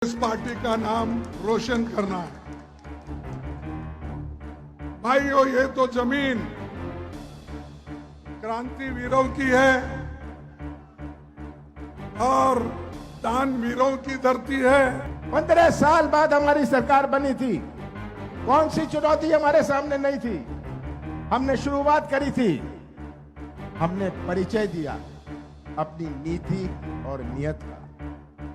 इस पार्टी का नाम रोशन करना है। भाइयों, ये तो जमीन क्रांतिवीरों की है और दानवीरों की धरती है। 15 साल बाद हमारी सरकार बनी थी। कौन सी चुनौती हमारे सामने नहीं थी? हमने शुरुआत करी थी, हमने परिचय दिया अपनी नीति और नियत का।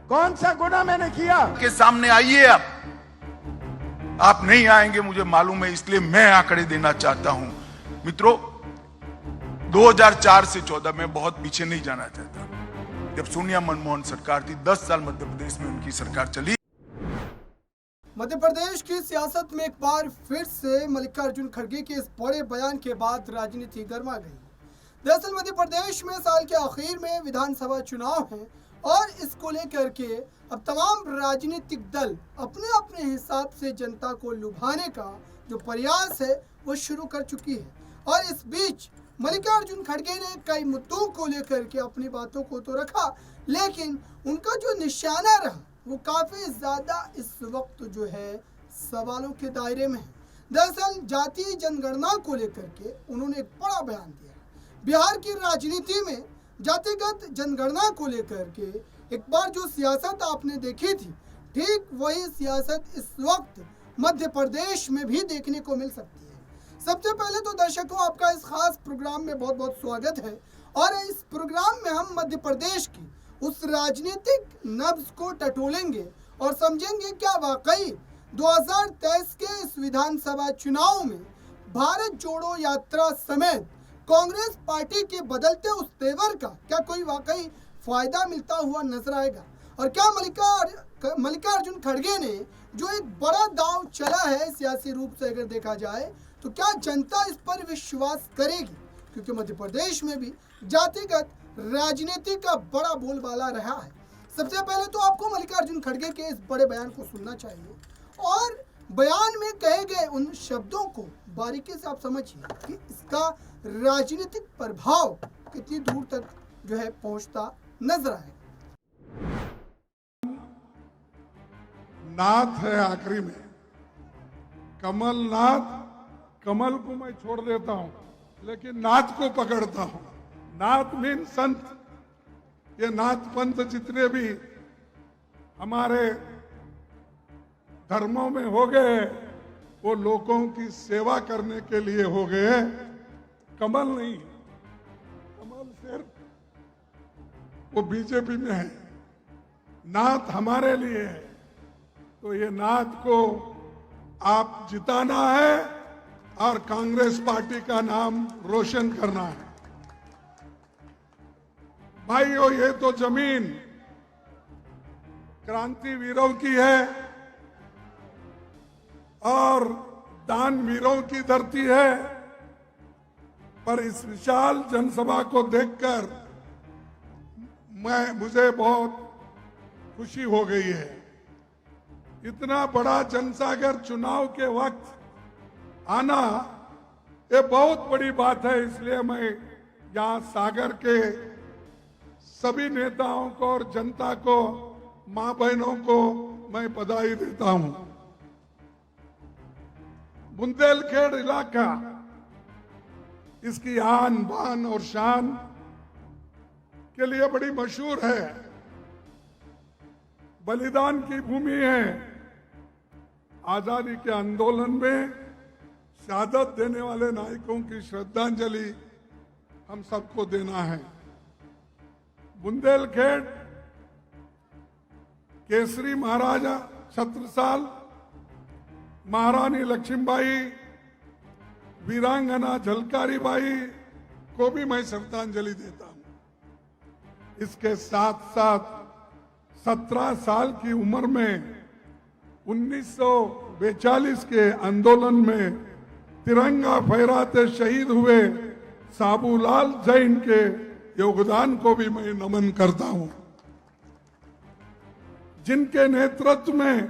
कौन सा गुनाह मैंने किया? के सामने आइए। आप नहीं आएंगे मुझे मालूम है, इसलिए मैं आंकड़े देना चाहता हूं। मित्रों, 2004 से 14 में बहुत पीछे नहीं जाना चाहता। जब सोनिया मनमोहन सरकार थी, 10 साल मध्य प्रदेश में उनकी सरकार चली। मध्य प्रदेश की सियासत में एक बार फिर से मल्लिकार्जुन खड़गे के इस बड़े बयान के बाद राजनीति गर्मा गई। दरअसल मध्य प्रदेश में साल के आखिर में विधानसभा चुनाव हैं और इसको लेकर के अब तमाम राजनीतिक दल अपने अपने हिसाब से जनता को लुभाने का जो प्रयास है वो शुरू कर चुकी है। और इस बीच मल्लिकार्जुन खड़गे ने कई मुद्दों को लेकर के अपनी बातों को तो रखा, लेकिन उनका जो निशाना रहा वो काफ़ी ज़्यादा इस वक्त जो है सवालों के दायरे में है। दरअसल जातीय जनगणना को लेकर के उन्होंने एक बड़ा बयान दिया। बिहार की राजनीति में जातिगत जनगणना को लेकर के एक बार जो सियासत आपने देखी थी, ठीक वही सियासत इस वक्त मध्य प्रदेश में भी देखने को मिल सकती है। सबसे पहले तो दर्शकों, आपका इस खास प्रोग्राम में बहुत बहुत स्वागत है। और इस प्रोग्राम में हम मध्य प्रदेश की उस राजनीतिक नब्ज को टटोलेंगे और समझेंगे क्या वाकई 2023 के इस विधानसभा चुनाव में भारत जोड़ो यात्रा समेत कांग्रेस पार्टी के बदलते उस तेवर का क्या कोई वाकई फायदा मिलता हुआ नजर आएगा। और क्या मल्लिकार्जुन खड़गे ने जो एक बड़ा दांव चला है सियासी रूप से अगर देखा जाए, तो क्या जनता इस पर विश्वास करेगी? क्योंकि मध्य प्रदेश में भी जातिगत राजनीति का बड़ा बोलबाला रहा है। सबसे पहले तो आपको मल्लिकार्जुन खड़गे के इस बड़े बयान को सुनना चाहिए और बयान में कहे गए उन शब्दों को बारीकी से आप समझिए कि इसका राजनीतिक प्रभाव कितनी दूर तक जो है पहुंचता नजर आए। नाथ है आखिरी में, कमलनाथ। कमल को मैं छोड़ देता हूं, लेकिन नाथ को पकड़ता हूं। नाथ मीन संत। ये नाथ पंथ जितने भी हमारे धर्मों में हो गए, वो लोगों की सेवा करने के लिए हो गए। कमल नहीं, कमल सिर्फ वो बीजेपी में है, नाथ हमारे लिए है। तो ये नाथ को आप जिताना है और कांग्रेस पार्टी का नाम रोशन करना है। भाइयों, ये तो जमीन क्रांतिवीरों की है और दानवीरों की धरती है। पर इस विशाल जनसभा को देखकर मुझे बहुत खुशी हो गई है। इतना बड़ा जनसागर चुनाव के वक्त आना ये बहुत बड़ी बात है। इसलिए मैं यहाँ सागर के सभी नेताओं को और जनता को, मां बहनों को मैं बधाई देता हूं। बुंदेलखंड इलाका इसकी आन बान और शान के लिए बड़ी मशहूर है। बलिदान की भूमि है। आजादी के आंदोलन में शहादत देने वाले नायकों की श्रद्धांजलि हम सबको देना है। बुंदेलखंड केसरी महाराजा छत्रसाल, महारानी लक्ष्मीबाई, वीरांगना झलकारी बाई को भी मैं श्रद्धांजलि देता हूं। इसके साथ साथ 17 साल की उम्र में 1942 के आंदोलन में तिरंगा फहराते शहीद हुए साबूलाल जैन के योगदान को भी मैं नमन करता हूं, जिनके नेतृत्व में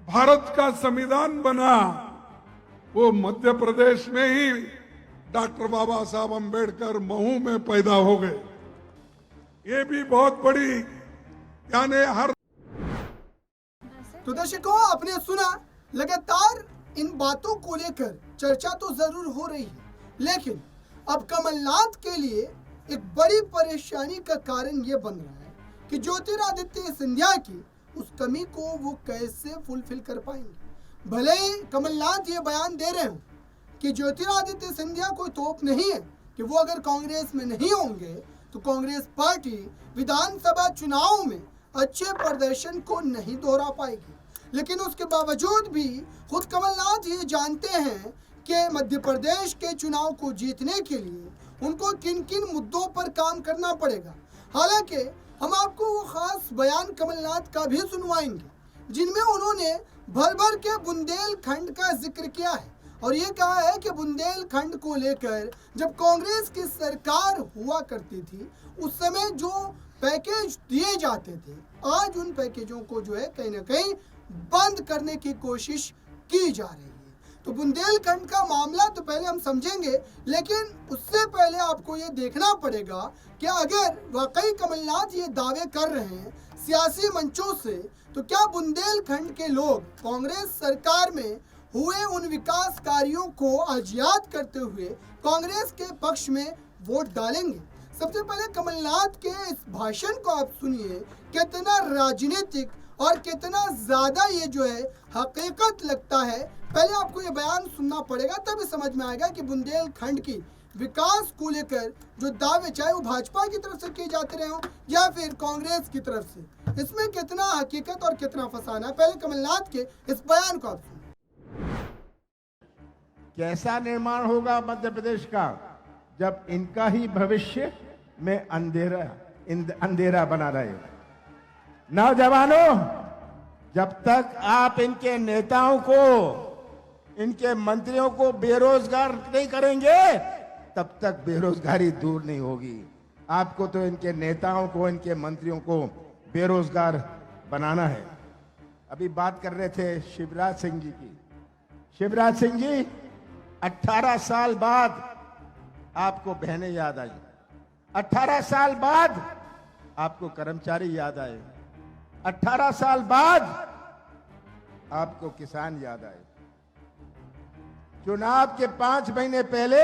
भारत का संविधान बना। वो मध्य प्रदेश में ही डॉक्टर बाबा साहब अंबेडकर महू में पैदा हो गए। ये भी बहुत बड़ी, यानी हर तो दर्शकों, आपने सुना, लगातार इन बातों को लेकर चर्चा तो जरूर हो रही है, लेकिन अब कमलनाथ के लिए एक बड़ी परेशानी का कारण ये बन रहा है कि ज्योतिरादित्य सिंधिया की उस कमी को वो कैसे फुलफिल कर पाएंगे। भले ही कमलनाथ ये बयान दे रहे हो कि ज्योतिरादित्य सिंधिया कोई तोप नहीं है कि वो अगर कांग्रेस में नहीं होंगे तो कांग्रेस पार्टी विधानसभा चुनाव में अच्छे प्रदर्शन को नहीं दोहरा पाएगी, लेकिन उसके बावजूद भी खुद कमलनाथ ये जानते हैं कि मध्य प्रदेश के चुनाव को जीतने के लिए उनको किन किन मुद्दों पर काम करना पड़ेगा। हालांकि हम आपको वो खास बयान कमलनाथ का भी सुनवाएंगे जिनमें उन्होंने भर भर के बुंदेलखंड का जिक्र किया है और ये कहा है कि बुंदेलखंड को लेकर जब कांग्रेस की सरकार हुआ करती थी उस समय जो पैकेज दिए जाते थे, आज उन पैकेजों को जो है कहीं ना कहीं बंद करने की कोशिश की जा रही है। तो बुंदेलखंड का मामला तो पहले हम समझेंगे, लेकिन उससे पहले आपको ये देखना पड़ेगा कि अगर वाकई कमलनाथ ये दावे कर रहे हैं सियासी मंचों से, तो क्या बुंदेलखंड के लोग कांग्रेस सरकार में हुए उन विकास कार्यों को आज याद करते हुए कांग्रेस के पक्ष में वोट डालेंगे। सबसे पहले कमलनाथ के इस भाषण को आप सुनिए, कितना राजनीतिक और कितना ज्यादा ये जो है हकीकत लगता है। पहले आपको ये बयान सुनना पड़ेगा, तभी समझ में आएगा कि बुंदेलखंड की विकास को लेकर जो दावे चाहे वो भाजपा की तरफ से किए जाते रहे हो या फिर कांग्रेस की तरफ से, इसमें कितना हकीकत और कितना फसाना है। पहले कमलनाथ के इस बयान को आप सुनिए। कैसा निर्माण होगा मध्य प्रदेश का जब इनका ही भविष्य में अंधेरा बना रहे। नौजवानों, जब तक आप इनके नेताओं को, इनके मंत्रियों को बेरोजगार नहीं करेंगे तब तक बेरोजगारी दूर नहीं होगी। आपको तो इनके नेताओं को, इनके मंत्रियों को बेरोजगार बनाना है। अभी बात कर रहे थे शिवराज सिंह जी की। शिवराज सिंह जी, 18 साल बाद आपको बहनें याद आई, 18 साल बाद आपको कर्मचारी याद आए, 18 साल बाद आपको किसान याद आए। चुनाव के 5 महीने पहले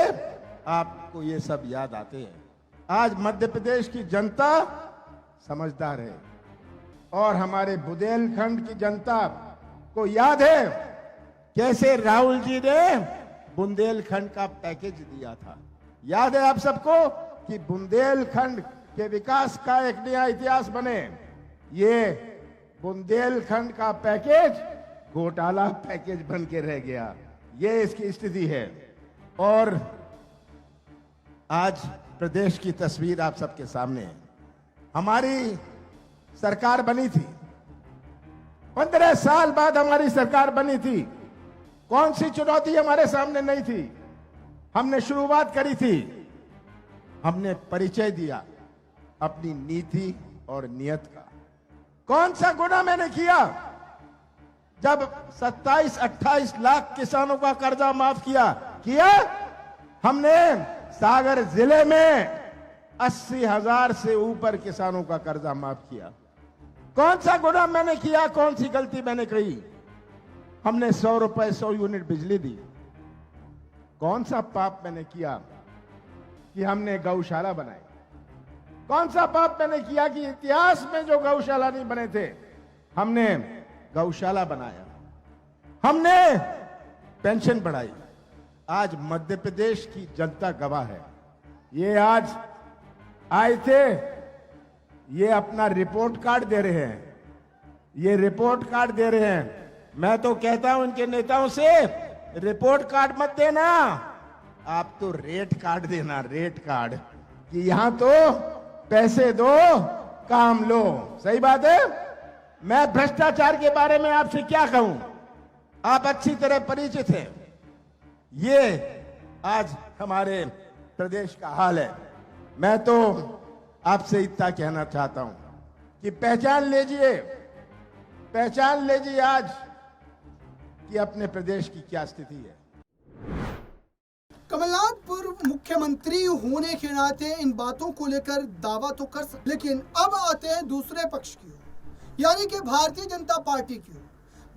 आपको ये सब याद आते हैं। आज मध्य प्रदेश की जनता समझदार है और हमारे बुंदेलखंड की जनता को याद है कैसे राहुल जी ने बुंदेलखंड का पैकेज दिया था। याद है आप सबको कि बुंदेलखंड के विकास का एक नया इतिहास बने। ये बुंदेलखंड का पैकेज घोटाला पैकेज बन के रह गया। ये इसकी स्थिति है। और आज प्रदेश की तस्वीर आप सबके सामने है। हमारी सरकार बनी थी, 15 साल बाद हमारी सरकार बनी थी। कौन सी चुनौती हमारे सामने नहीं थी। हमने शुरुआत करी थी, हमने परिचय दिया अपनी नीति और नियत का। कौन सा गुनाह मैंने किया जब 27-28 लाख किसानों का कर्जा माफ किया। हमने सागर जिले में 80,000 से ऊपर किसानों का कर्जा माफ किया। कौन सा गुनाह मैंने किया, कौन सी गलती मैंने कही। हमने 100 रुपए 100 यूनिट बिजली दी। कौन सा पाप मैंने किया कि हमने गौशाला बनाए। कौन सा पाप मैंने किया कि इतिहास में जो गौशाला नहीं बने थे हमने गौशाला बनाया। हमने पेंशन बढ़ाई। आज मध्य प्रदेश की जनता गवाह है। ये आज आए थे, ये अपना रिपोर्ट कार्ड दे रहे हैं। ये रिपोर्ट कार्ड दे रहे हैं। मैं तो कहता हूं इनके नेताओं से, रिपोर्ट कार्ड मत देना, आप तो रेट कार्ड देना, रेट कार्ड, कि यहां तो पैसे दो काम लो। सही बात है। मैं भ्रष्टाचार के बारे में आपसे क्या कहूं, आप अच्छी तरह परिचित हैं। ये आज हमारे प्रदेश का हाल है। मैं तो आपसे इतना कहना चाहता हूं कि पहचान लीजिए आज कि अपने प्रदेश की क्या स्थिति है। कमलनाथ पूर्व मुख्यमंत्री होने के नाते इन बातों को लेकर दावा तो कर सकते, लेकिन अब आते हैं दूसरे पक्ष की ओर, यानी कि भारतीय जनता पार्टी की ओर।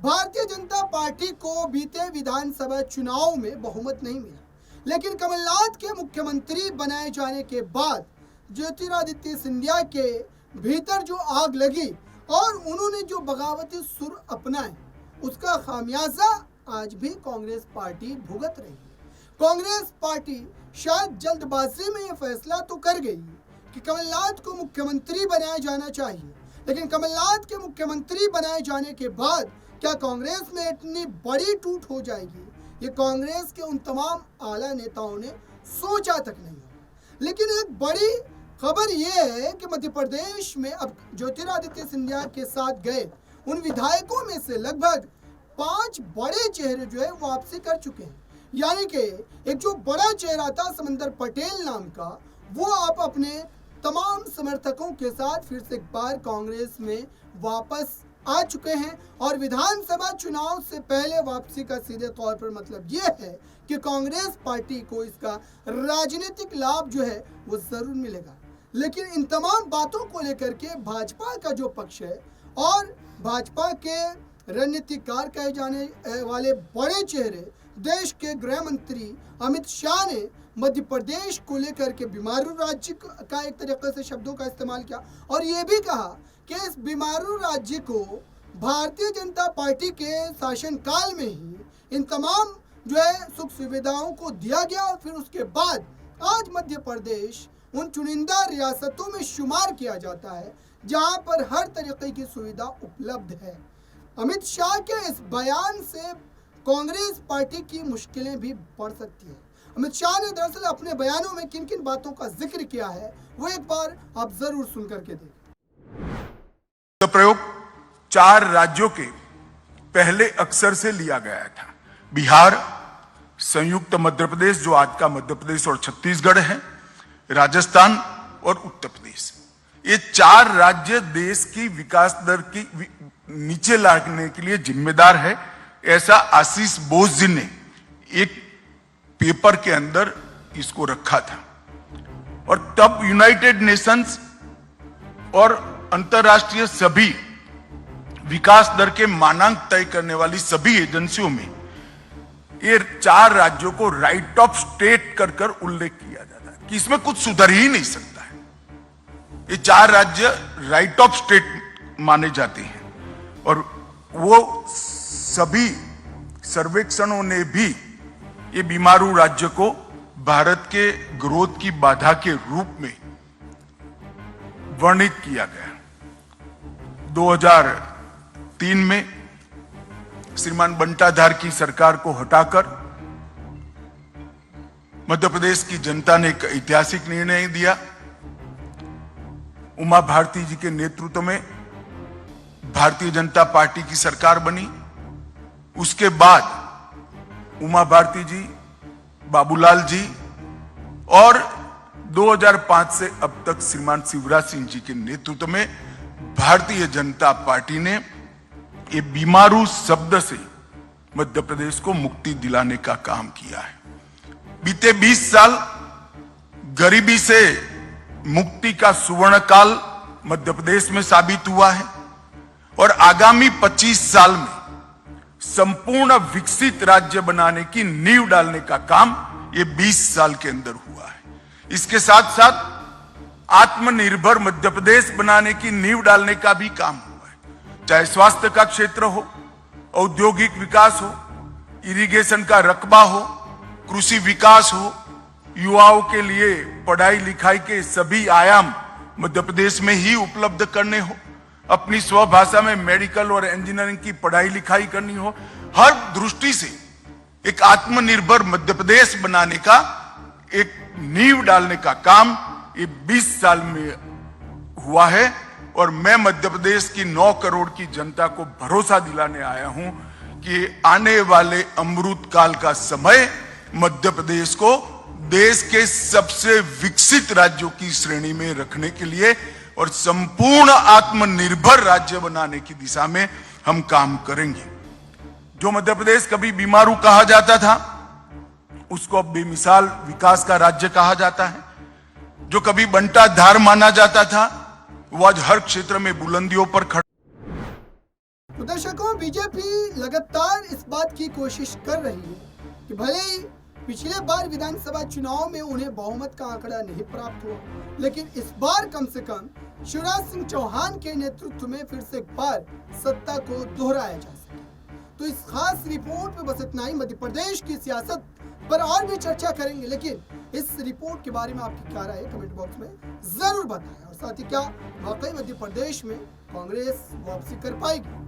भारतीय जनता पार्टी को बीते विधानसभा चुनाव में बहुमत नहीं मिला, लेकिन कमलनाथ के मुख्यमंत्री बनाए जाने के बाद ज्योतिरादित्य सिंधिया के भीतर जो आग लगी और उन्होंने जो बगावती सुर अपनाए, उसका खामियाजा आज भी कांग्रेस पार्टी भुगत रही है। कांग्रेस पार्टी शायद जल्दबाजी में यह फैसला तो कर गई कि कमलनाथ को मुख्यमंत्री बनाया जाना चाहिए, लेकिन कमलनाथ के मुख्यमंत्री बनाए जाने के बाद क्या कांग्रेस में इतनी बड़ी टूट हो जाएगी, ये कांग्रेस के उन तमाम आला नेताओं ने सोचा तक नहीं होगा। लेकिन एक बड़ी खबर यह है कि मध्य प्रदेश में अब ज्योतिरादित्य सिंधिया के साथ गए उन विधायकों में से लगभग 5 बड़े चेहरे जो है वापसी कर चुके हैं। यानी कि एक जो बड़ा चेहरा था समंदर पटेल नाम का, वो आप अपने तमाम समर्थकों के साथ फिर से एक बार कांग्रेस में वापस आ चुके हैं और विधानसभा चुनाव से पहले वापसी का सीधे तौर पर मतलब यह है कि कांग्रेस पार्टी को इसका राजनीतिक लाभ जो है वो जरूर मिलेगा। लेकिन इन तमाम बातों को लेकर के भाजपा का जो पक्ष है और भाजपा के रणनीतिकार कहे जाने वाले बड़े चेहरे देश के गृह मंत्री अमित शाह ने मध्य प्रदेश को लेकर के बीमारू राज्य का एक तरीके से शब्दों का इस्तेमाल किया और ये भी कहा कि इस बीमारू राज्य को भारतीय जनता पार्टी के शासनकाल में ही इन तमाम जो है सुख सुविधाओं को दिया गया और फिर उसके बाद आज मध्य प्रदेश उन चुनिंदा रियासतों में शुमार किया जाता है जहां पर हर तरीके की सुविधा उपलब्ध है। अमित शाह के इस बयान से कांग्रेस पार्टी की मुश्किलें भी बढ़ सकती है। अमित शाह ने दरअसल अपने बयानों में किन किन बातों का जिक्र किया है वो एक बार आप जरूर सुन करके देखें। प्रयोग 4 राज्यों के पहले अक्षर से लिया गया था। बिहार, संयुक्त मध्य प्रदेश जो आज का मध्य प्रदेश और छत्तीसगढ़ है, राजस्थान और उत्तर प्रदेश। ये 4 राज्य देश की विकास दर की नीचे लाने के लिए जिम्मेदार है, ऐसा आशीष बोस जी ने एक पेपर के अंदर इसको रखा था। और तब यूनाइटेड नेशंस और अंतरराष्ट्रीय सभी विकास दर के मानांक तय करने वाली सभी एजेंसियों में ये 4 राज्यों को राइट ऑफ स्टेट कर कर उल्लेख किया जाता है कि इसमें कुछ सुधर ही नहीं सकता है। ये 4 राज्य राइट ऑफ स्टेट माने जाते हैं और वो सभी सर्वेक्षणों ने भी ये बीमारू राज्य को भारत के ग्रोथ की बाधा के रूप में वर्णित किया गया। 2003 में श्रीमान बंटाधार की सरकार को हटाकर मध्य प्रदेश की जनता ने एक ऐतिहासिक निर्णय दिया। उमा भारती जी के नेतृत्व में भारतीय जनता पार्टी की सरकार बनी। उसके बाद उमा भारती जी, बाबूलाल जी और 2005 से अब तक श्रीमान शिवराज सिंह जी के नेतृत्व में भारतीय जनता पार्टी ने ये बीमारू शब्द से मध्य प्रदेश को मुक्ति दिलाने का काम किया है। बीते 20 साल गरीबी से मुक्ति का सुवर्ण काल मध्य प्रदेश में साबित हुआ है और आगामी 25 साल में संपूर्ण विकसित राज्य बनाने की नींव डालने का काम ये 20 साल के अंदर हुआ है। इसके साथ साथ आत्मनिर्भर मध्य प्रदेश बनाने की नींव डालने का भी काम हुआ है, चाहे स्वास्थ्य का क्षेत्र हो, औद्योगिक विकास हो, इरिगेशन का रकबा हो, कृषि विकास हो, युवाओं के लिए पढ़ाई लिखाई के सभी आयाम मध्य प्रदेश में ही उपलब्ध करने हो, अपनी स्वभाषा में मेडिकल और इंजीनियरिंग की पढ़ाई लिखाई करनी हो। हर दृष्टि से एक आत्मनिर्भर मध्य प्रदेश बनाने का एक नींव डालने का काम ये 20 साल में हुआ है और मैं मध्य प्रदेश की 9 करोड़ की जनता को भरोसा दिलाने आया हूं कि आने वाले अमृत काल का समय मध्य प्रदेश को देश के सबसे विकसित राज्यों की श्रेणी में रखने के लिए और संपूर्ण आत्मनिर्भर राज्य बनाने की दिशा में हम काम करेंगे। जो मध्य प्रदेश कभी बीमारू कहा जाता था उसको अब बेमिसाल विकास का राज्य कहा जाता है। जो कभी बंटाधार माना जाता था वो आज हर क्षेत्र में बुलंदियों पर खड़ा। तो दर्शकों, बीजेपी लगातार इस बात की कोशिश कर रही है कि भले ही पिछले बार विधानसभा चुनाव में उन्हें बहुमत का आंकड़ा नहीं प्राप्त हुआ, लेकिन इस बार कम से कम शिवराज सिंह चौहान के नेतृत्व में फिर से एक बार सत्ता को दोहराया जा सके। तो इस खास रिपोर्ट में बस इतना ही। मध्य प्रदेश की सियासत पर और भी चर्चा करेंगे, लेकिन इस रिपोर्ट के बारे में आपकी क्या राय है कमेंट बॉक्स में जरूर बताएं। और साथ ही क्या वाकई मध्य प्रदेश में कांग्रेस वापसी कर पाएगी?